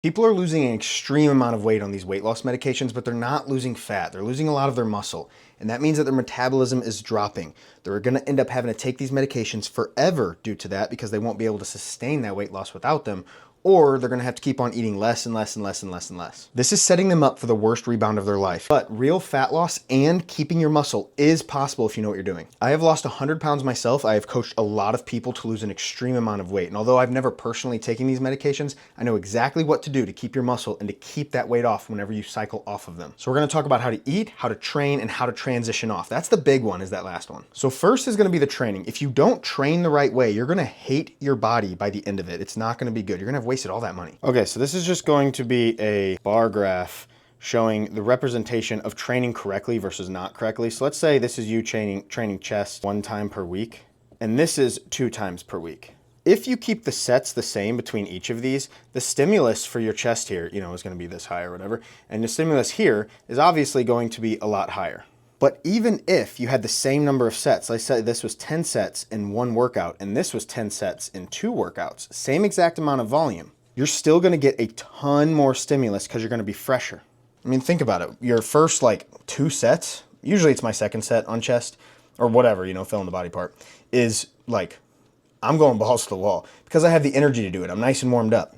People are losing an extreme amount of weight on these weight loss medications, but they're not losing fat. They're losing a lot of their muscle. And that means that their metabolism is dropping. They're gonna end up having to take these medications forever due to that because they won't be able to sustain that weight loss without them, or they're gonna have to keep on eating less and less and less and less and less. This is setting them up for the worst rebound of their life. But real fat loss and keeping your muscle is possible if you know what you're doing. I have lost 100 pounds myself. I have coached a lot of people to lose an extreme amount of weight. And although I've never personally taken these medications, I know exactly what to do to keep your muscle and to keep that weight off whenever you cycle off of them. So we're gonna talk about how to eat, how to train, and how to transition off. That's the big one, is that last one. So first is gonna be the training. If you don't train the right way, you're gonna hate your body by the end of it. It's not gonna be good. You're gonna have wasted all that money. Okay, so this is just going to be a bar graph showing the representation of training correctly versus not correctly. So let's say this is you training chest 1 time per week, and this is 2 times per week. If you keep the sets the same between each of these, the stimulus for your chest here, is gonna be this high or whatever, and the stimulus here is obviously going to be a lot higher. But even if you had the same number of sets, let's say this was 10 sets in 1 workout, and this was 10 sets in 2 workouts, same exact amount of volume, you're still gonna get a ton more stimulus because you're gonna be fresher. I mean, think about it. Your first 2 sets, usually it's my second set on chest, or whatever, fill in the body part, is I'm going balls to the wall because I have the energy to do it. I'm nice and warmed up,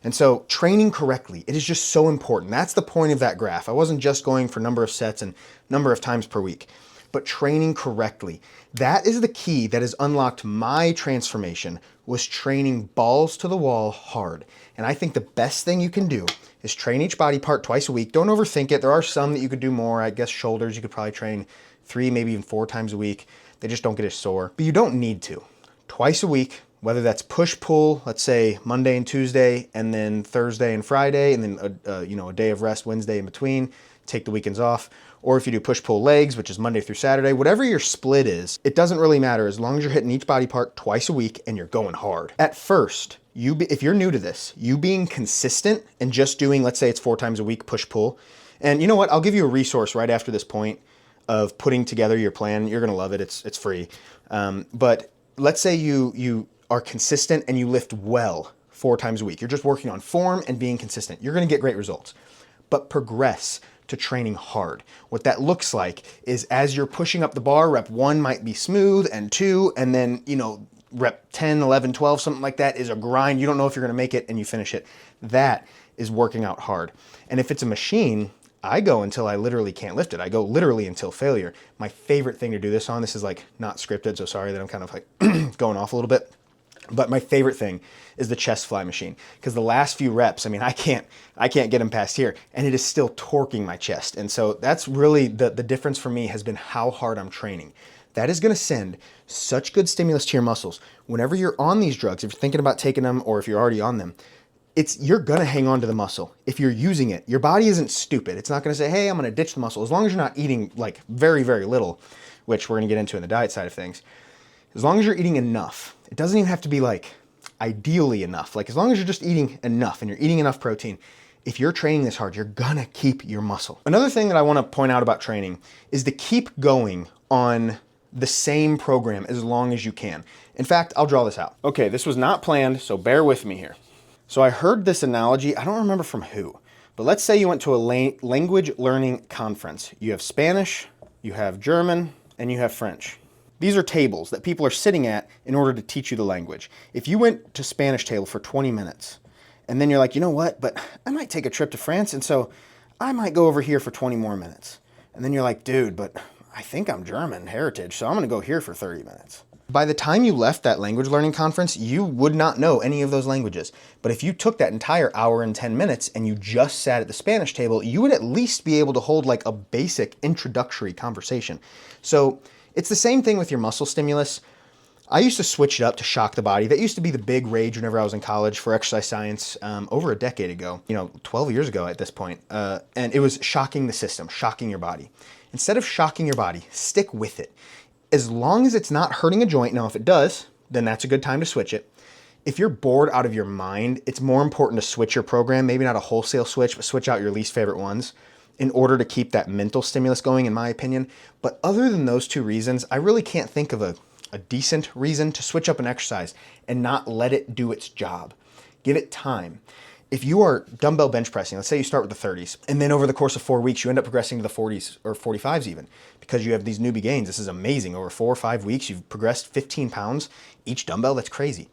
And so training correctly, it is just so important. That's the point of that graph. I wasn't just going for number of sets and number of times per week, but training correctly. That is the key that has unlocked my transformation, was training balls to the wall hard. And I think the best thing you can do is train each body part twice a week. Don't overthink it. There are some that you could do more. I guess shoulders, you could probably train 3, maybe even 4 times a week. They just don't get as sore, but you don't need to. Twice a week, whether that's push-pull, let's say Monday and Tuesday, and then Thursday and Friday, and then a day of rest Wednesday in between, take the weekends off. Or if you do push-pull legs, which is Monday through Saturday, whatever your split is, it doesn't really matter as long as you're hitting each body part twice a week and you're going hard. At first, if you're new to this, you being consistent and just doing, let's say it's 4 times a week push-pull, and you know what, I'll give you a resource right after this point of putting together your plan. You're gonna love it, it's free. But let's say you are consistent and you lift well 4 times a week. You're just working on form and being consistent. You're gonna get great results. But progress to training hard. What that looks like is as you're pushing up the bar, rep 1 might be smooth, and 2, and then, rep 10, 11, 12, something like that is a grind. You don't know if you're gonna make it and you finish it. That is working out hard. And if it's a machine, I go until I literally can't lift it. I go literally until failure. My favorite thing to do this on, this is not scripted, so sorry that I'm kind of going off a little bit. But my favorite thing is the chest fly machine, because the last few reps, I can't get them past here, and it is still torquing my chest. And so that's really the difference for me, has been how hard I'm training. That is gonna send such good stimulus to your muscles. Whenever you're on these drugs, if you're thinking about taking them or if you're already on them, you're gonna hang on to the muscle. If you're using it, your body isn't stupid. It's not gonna say, hey, I'm gonna ditch the muscle. As long as you're not eating very, very little, which we're gonna get into in the diet side of things. As long as you're eating enough, it doesn't even have to be ideally enough. As long as you're just eating enough and you're eating enough protein, if you're training this hard, you're gonna keep your muscle. Another thing that I wanna point out about training is to keep going on the same program as long as you can. In fact, I'll draw this out. Okay, this was not planned, so bear with me here. So I heard this analogy, I don't remember from who, but let's say you went to a language learning conference. You have Spanish, you have German, and you have French. These are tables that people are sitting at in order to teach you the language. If you went to Spanish table for 20 minutes, and then you're like, you know what, but I might take a trip to France, and so I might go over here for 20 more minutes. And then you're like, dude, but I think I'm German heritage, so I'm gonna go here for 30 minutes. By the time you left that language learning conference, you would not know any of those languages. But if you took that entire hour and 10 minutes and you just sat at the Spanish table, you would at least be able to hold a basic introductory conversation. So it's the same thing with your muscle stimulus. I used to switch it up to shock the body. That used to be the big rage whenever I was in college for exercise science over a decade ago, 12 years ago at this point. And it was shocking the system, shocking your body. Instead of shocking your body, stick with it. As long as it's not hurting a joint, now if it does, then that's a good time to switch it. If you're bored out of your mind, it's more important to switch your program, maybe not a wholesale switch, but switch out your least favorite ones in order to keep that mental stimulus going, in my opinion. But other than those 2 reasons, I really can't think of a decent reason to switch up an exercise and not let it do its job. Give it time. if you are dumbbell bench pressing, let's say you start with the 30s, and then over the course of 4 weeks, you end up progressing to the 40s or 45s even, because you have these newbie gains. This is amazing. Over 4 or 5 weeks, you've progressed 15 pounds each dumbbell. That's crazy.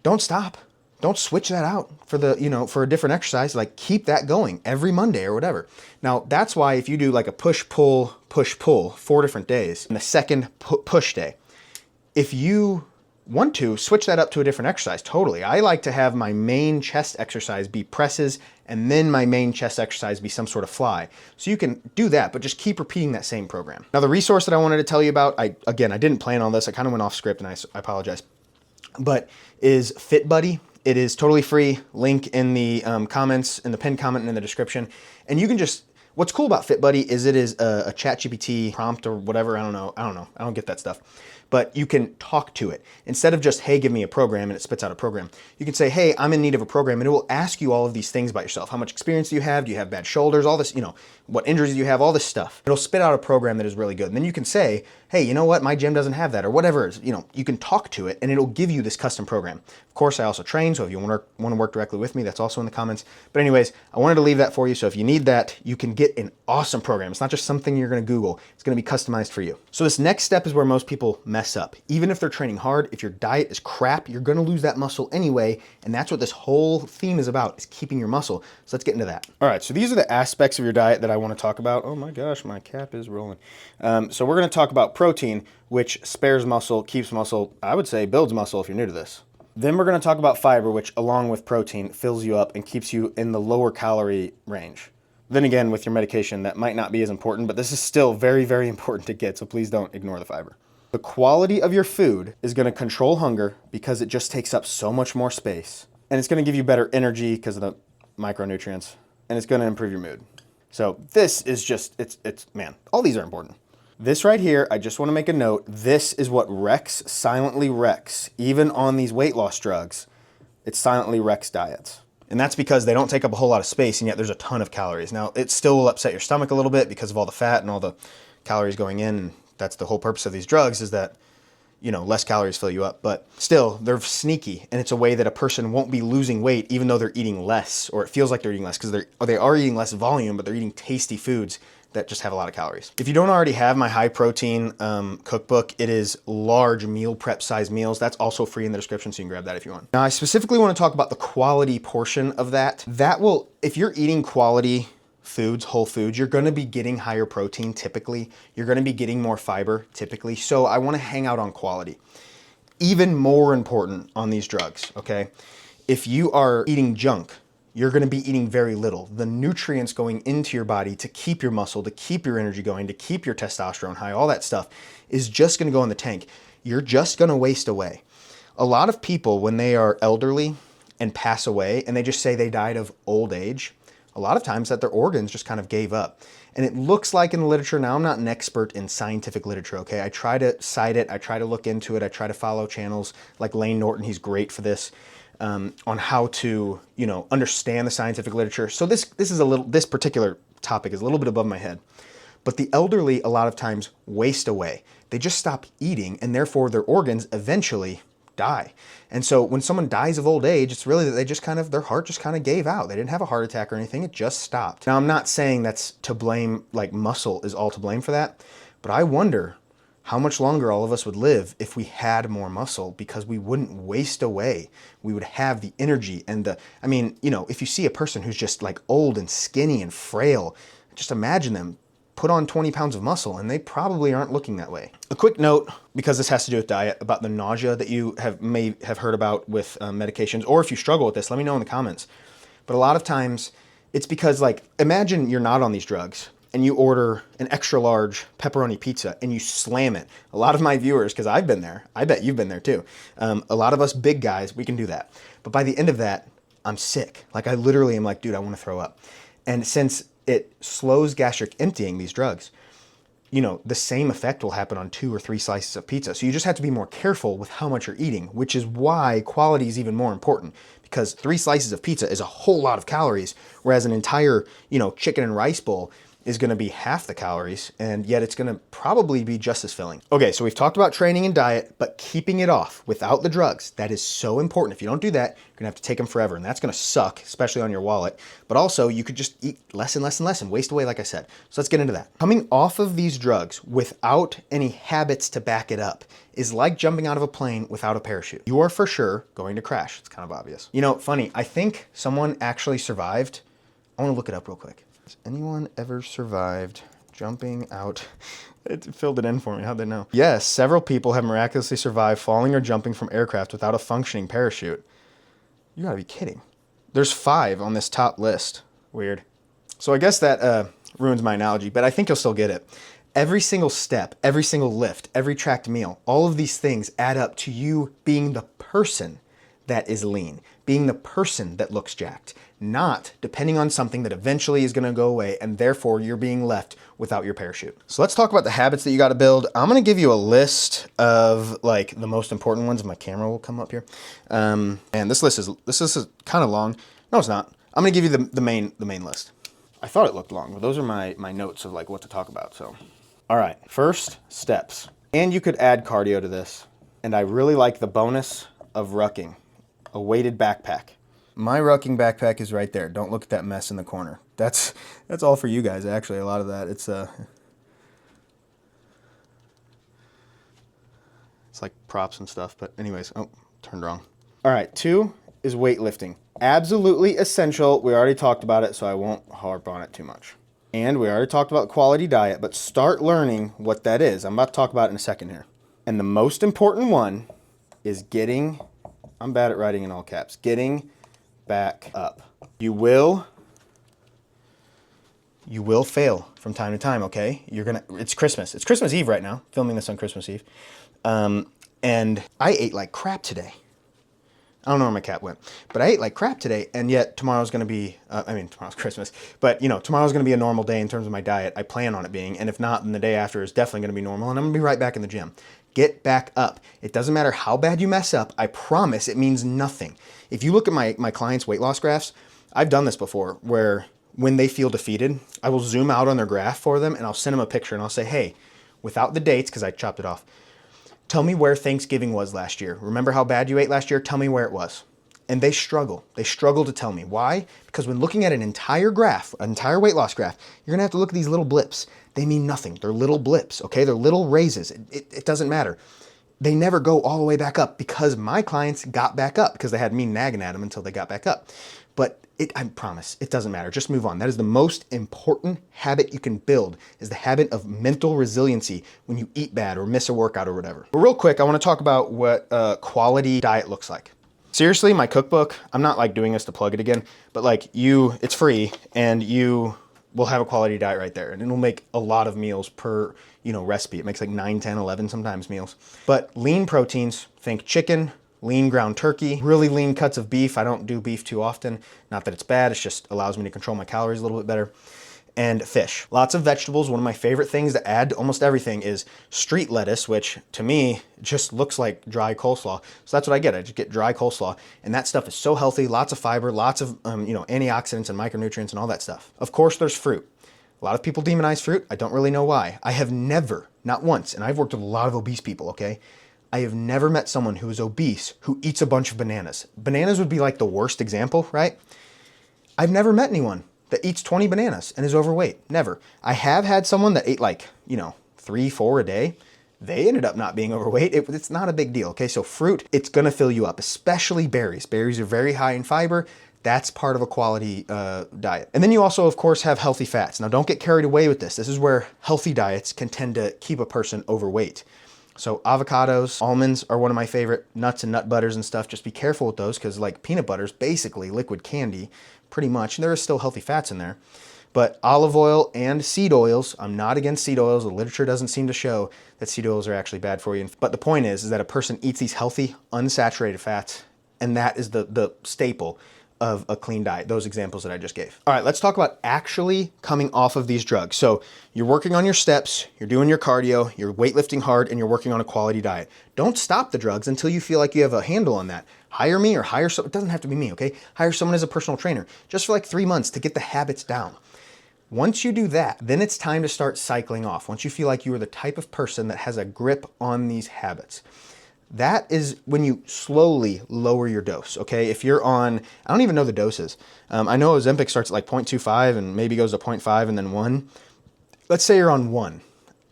Don't stop. Don't switch that out for for a different exercise. Like, keep that going every Monday or whatever. Now, that's why if you do like a push, pull, 4 different days, and the second push day, if you want to switch that up to a different exercise, totally. I like to have my main chest exercise be presses and then my main chest exercise be some sort of fly. So you can do that, but just keep repeating that same program. Now, the resource that I wanted to tell you about, I didn't plan on this. I kind of went off script and I apologize, but is FitBuddy. It is totally free. Link in the comments, in the pinned comment and in the description. And you can just, what's cool about FitBuddy is it is a ChatGPT prompt or whatever. I don't know. I don't get that stuff. But you can talk to it. Instead of just, hey, give me a program, and it spits out a program, you can say, hey, I'm in need of a program, and it will ask you all of these things about yourself. How much experience do you have? Do you have bad shoulders? All this, what injuries do you have? All this stuff. It'll spit out a program that is really good. And then you can say, hey, you know what? My gym doesn't have that, or whatever it is. You can talk to it, and it'll give you this custom program. Of course, I also train, so if you want to work directly with me, that's also in the comments. But anyways, I wanted to leave that for you, so if you need that, you can get an awesome program. It's not just something you're going to Google. It's going to be customized for you. So this next step is where most people mess up. Even if they're training hard, if your diet is crap, you're going to lose that muscle anyway, and that's what this whole theme is about, is keeping your muscle. So let's get into that. All right, so these are the aspects of your diet that I want to talk about. Oh my gosh, my cap is rolling. So we're going to talk about protein, which spares muscle, keeps muscle, I would say builds muscle if you're new to this. Then we're going to talk about fiber, which along with protein fills you up and keeps you in the lower calorie range. Then again, with your medication, that might not be as important, but this is still very, very important to get, so please don't ignore the fiber. The quality of your food is going to control hunger because it just takes up so much more space. And it's going to give you better energy because of the micronutrients, and it's going to improve your mood. So this is just, man, all these are important. This right here, I just want to make a note, this is what silently wrecks, even on these weight loss drugs. It silently wrecks diets. And that's because they don't take up a whole lot of space, and yet there's a ton of calories. Now, it still will upset your stomach a little bit because of all the fat and all the calories going in. That's the whole purpose of these drugs, is that, less calories fill you up. But still, they're sneaky, and it's a way that a person won't be losing weight even though they're eating less, or it feels like they're eating less because they are eating less volume, but they're eating tasty foods that just have a lot of calories. If you don't already have my high protein cookbook, it is large meal prep size meals. That's also free in the description, so you can grab that if you want. Now, I specifically want to talk about the quality portion of that. If you're eating quality foods, whole foods, you're going to be getting higher protein typically. You're going to be getting more fiber typically. So I want to hang out on quality. Even more important on these drugs, okay? If you are eating junk, you're going to be eating very little. The nutrients going into your body to keep your muscle, to keep your energy going, to keep your testosterone high, all that stuff is just going to go in the tank. You're just going to waste away. A lot of people, when they are elderly and pass away, and they just say they died of old age, a lot of times that their organs just kind of gave up. And it looks like in the literature, now I'm not an expert in scientific literature, okay? I try to cite it, I try to look into it, I try to follow channels like Lane Norton, he's great for this. On how to, understand the scientific literature. So this particular topic is a little bit above my head. But the elderly a lot of times waste away. They just stop eating, and therefore their organs eventually die. And so when someone dies of old age, it's really that their heart just kind of gave out. They didn't have a heart attack or anything, it just stopped. Now, I'm not saying that's to blame, like muscle is all to blame for that, but I wonder how much longer all of us would live if we had more muscle, because we wouldn't waste away. We would have the energy and if you see a person who's just like old and skinny and frail, just imagine them put on 20 pounds of muscle, and they probably aren't looking that way. A quick note, because this has to do with diet, about the nausea that you may have heard about with medications, or if you struggle with this, let me know in the comments. But a lot of times it's because, imagine you're not on these drugs and you order an extra large pepperoni pizza and you slam it. A lot of my viewers, because I've been there, I bet you've been there too. A lot of us big guys, we can do that. But by the end of that, I'm sick. I literally am like, dude, I want to throw up. And since it slows gastric emptying, these drugs, the same effect will happen on 2 or 3 slices of pizza. So you just have to be more careful with how much you're eating, which is why quality is even more important, because 3 slices of pizza is a whole lot of calories, whereas an entire, chicken and rice bowl is going to be half the calories, and yet it's going to probably be just as filling. Okay, so we've talked about training and diet, but keeping it off without the drugs, that is so important. If you don't do that, you're going to have to take them forever, and that's going to suck, especially on your wallet. But also, you could just eat less and less and less and waste away, like I said. So let's get into that. Coming off of these drugs without any habits to back it up is like jumping out of a plane without a parachute. You are for sure going to crash. It's kind of obvious. You know, funny, I think someone actually survived. I want to look it up real quick. Has anyone ever survived jumping out? It filled it in for me. How'd they know? Yes, several people have miraculously survived falling or jumping from aircraft without a functioning parachute. You gotta be kidding. There's 5 on this top list. Weird. So I guess that ruins my analogy, but I think you'll still get it. Every single step, every single lift, every tracked meal, all of these things add up to you being the person that is lean, being the person that looks jacked, not depending on something that eventually is gonna go away, and therefore you're being left without your parachute. So let's talk about the habits that you gotta build. I'm gonna give you a list of like the most important ones. My camera will come up here. And this list is kind of long. No, it's not. I'm gonna give you the main list. I thought it looked long, but those are my notes of like what to talk about, so. All right, first, steps. And you could add cardio to this. And I really like the bonus of rucking, a weighted backpack. My rucking backpack is right there. Don't look at that mess in the corner. That's all for you guys, actually, a lot of that. It's like props and stuff, but anyways, oh, turned wrong. All right, 2 is weightlifting. Absolutely essential. We already talked about it, so I won't harp on it too much. And we already talked about quality diet, but start learning what that is. I'm about to talk about it in a second here. And the most important one is getting, I'm bad at writing in all caps, getting back up. You will fail from time to time, okay? It's Christmas. It's Christmas Eve right now, filming this on Christmas Eve. And I ate like crap today. I don't know where my cat went, but I ate like crap today, and yet tomorrow's going to be, tomorrow's Christmas, but you know, tomorrow's going to be a normal day in terms of my diet. I plan on it being, and if not, then the day after is definitely going to be normal, and I'm going to be right back in the gym. Get back up. It doesn't matter how bad you mess up. I promise it means nothing. If you look at my clients' weight loss graphs, I've done this before, where when they feel defeated, I will zoom out on their graph for them, and I'll send them a picture, and I'll say, hey, without the dates, because I chopped it off, tell me where Thanksgiving was last year. Remember how bad you ate last year? Tell me where it was. And they struggle. They struggle to tell me. Why? Because when looking at an entire graph, an entire weight loss graph, you're gonna have to look at these little blips. They mean nothing. They're little blips, okay? They're little raises. It doesn't matter. They never go all the way back up because my clients got back up because they had me nagging at them until they got back up. But I promise, it doesn't matter. Just move on. That is the most important habit you can build, is the habit of mental resiliency when you eat bad or miss a workout or whatever. But real quick, I want to talk about what quality diet looks like. Seriously, my cookbook, I'm not like doing this to plug it again, but like it's free and you will have a quality diet right there, and it'll make a lot of meals per, recipe. It makes like 9, 10, 11 sometimes meals. But lean proteins, think chicken, lean ground turkey, really lean cuts of beef. I don't do beef too often. Not that it's bad, it just allows me to control my calories a little bit better. And fish. Lots of vegetables. One of my favorite things to add to almost everything is street lettuce, which to me just looks like dry coleslaw. So that's what I get. I just get dry coleslaw. And that stuff is so healthy, lots of fiber, lots of antioxidants and micronutrients and all that stuff. Of course, there's fruit. A lot of people demonize fruit. I don't really know why. I have never, not once, and I've worked with a lot of obese people, okay? I have never met someone who is obese who eats a bunch of bananas. Bananas would be like the worst example, right? I've never met anyone that eats 20 bananas and is overweight. Never. I have had someone that ate like, 3, 4 a day. They ended up not being overweight. It's not a big deal, okay? So fruit, it's gonna fill you up, especially berries. Berries are very high in fiber. That's part of a quality diet. And then you also, of course, have healthy fats. Now, don't get carried away with this. This is where healthy diets can tend to keep a person overweight. So avocados, almonds are one of my favorite, nuts and nut butters and stuff. Just be careful with those because like peanut butter is basically liquid candy, pretty much. And there is still healthy fats in there. But olive oil and seed oils, I'm not against seed oils. The literature doesn't seem to show that seed oils are actually bad for you. But the point is that a person eats these healthy, unsaturated fats, and that is the staple of a clean diet, those examples that I just gave. All right, let's talk about actually coming off of these drugs. So you're working on your steps, you're doing your cardio, you're weightlifting hard, and you're working on a quality diet. Don't stop the drugs until you feel like you have a handle on that. Hire me or it doesn't have to be me, okay? Hire someone as a personal trainer just for like 3 months to get the habits down. Once you do that, then it's time to start cycling off. Once you feel like you are the type of person that has a grip on these habits. That is when you slowly lower your dose, okay? If you're on, I don't even know the doses. I know Ozempic starts at like 0.25 and maybe goes to 0.5 and then 1. Let's say you're on 1.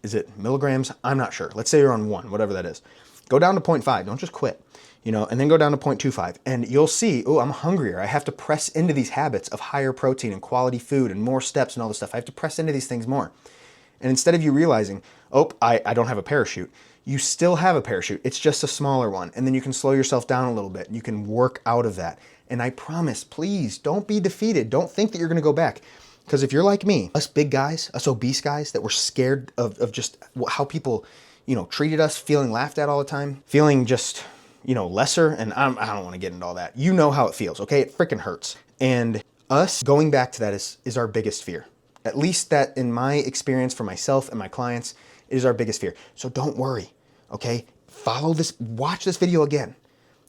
Is it milligrams? I'm not sure. Let's say you're on 1, whatever that is. Go down to 0.5. Don't just quit, and then go down to 0.25. And you'll see, oh, I'm hungrier. I have to press into these habits of higher protein and quality food and more steps and all this stuff. I have to press into these things more. And instead of you realizing, oh, I don't have a parachute, you still have a parachute. It's just a smaller one. And then you can slow yourself down a little bit. You can work out of that. And I promise, please don't be defeated. Don't think that you're going to go back. Because if you're like me, us big guys, us obese guys that were scared of just how people, treated us, feeling laughed at all the time, feeling just, lesser. And I don't want to get into all that. You know how it feels, okay? It freaking hurts. And us going back to that is our biggest fear. At least that in my experience for myself and my clients, it is our biggest fear. So don't worry. Okay, follow this, watch this video again.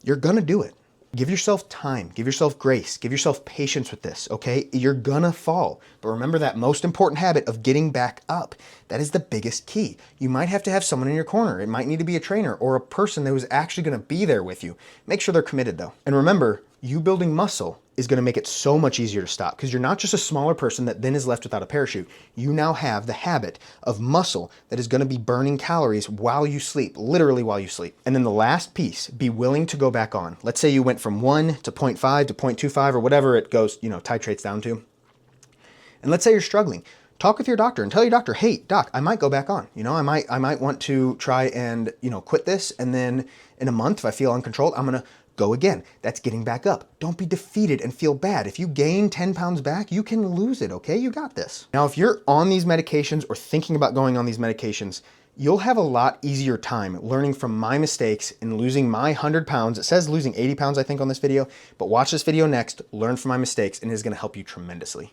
You're gonna do it. Give yourself time, give yourself grace, give yourself patience with this, okay? You're gonna fall, but remember that most important habit of getting back up. That is the biggest key. You might have to have someone in your corner. It might need to be a trainer or a person that was actually gonna be there with you. Make sure they're committed though. And remember, you building muscle is gonna make it so much easier to stop because you're not just a smaller person that then is left without a parachute. You now have the habit of muscle that is gonna be burning calories while you sleep, literally while you sleep. And then the last piece, be willing to go back on. Let's say you went from 1 to 0.5 to 0.25 or whatever it goes, titrates down to. And let's say you're struggling. Talk with your doctor and tell your doctor, hey, doc, I might go back on. I might want to try and, quit this. And then in a month, if I feel uncontrolled, I'm gonna go again. That's getting back up. Don't be defeated and feel bad. If you gain 10 pounds back, you can lose it, okay? You got this. Now, if you're on these medications or thinking about going on these medications, you'll have a lot easier time learning from my mistakes and losing my 100 pounds. It says losing 80 pounds, I think, on this video, but watch this video next, learn from my mistakes, and it is gonna help you tremendously.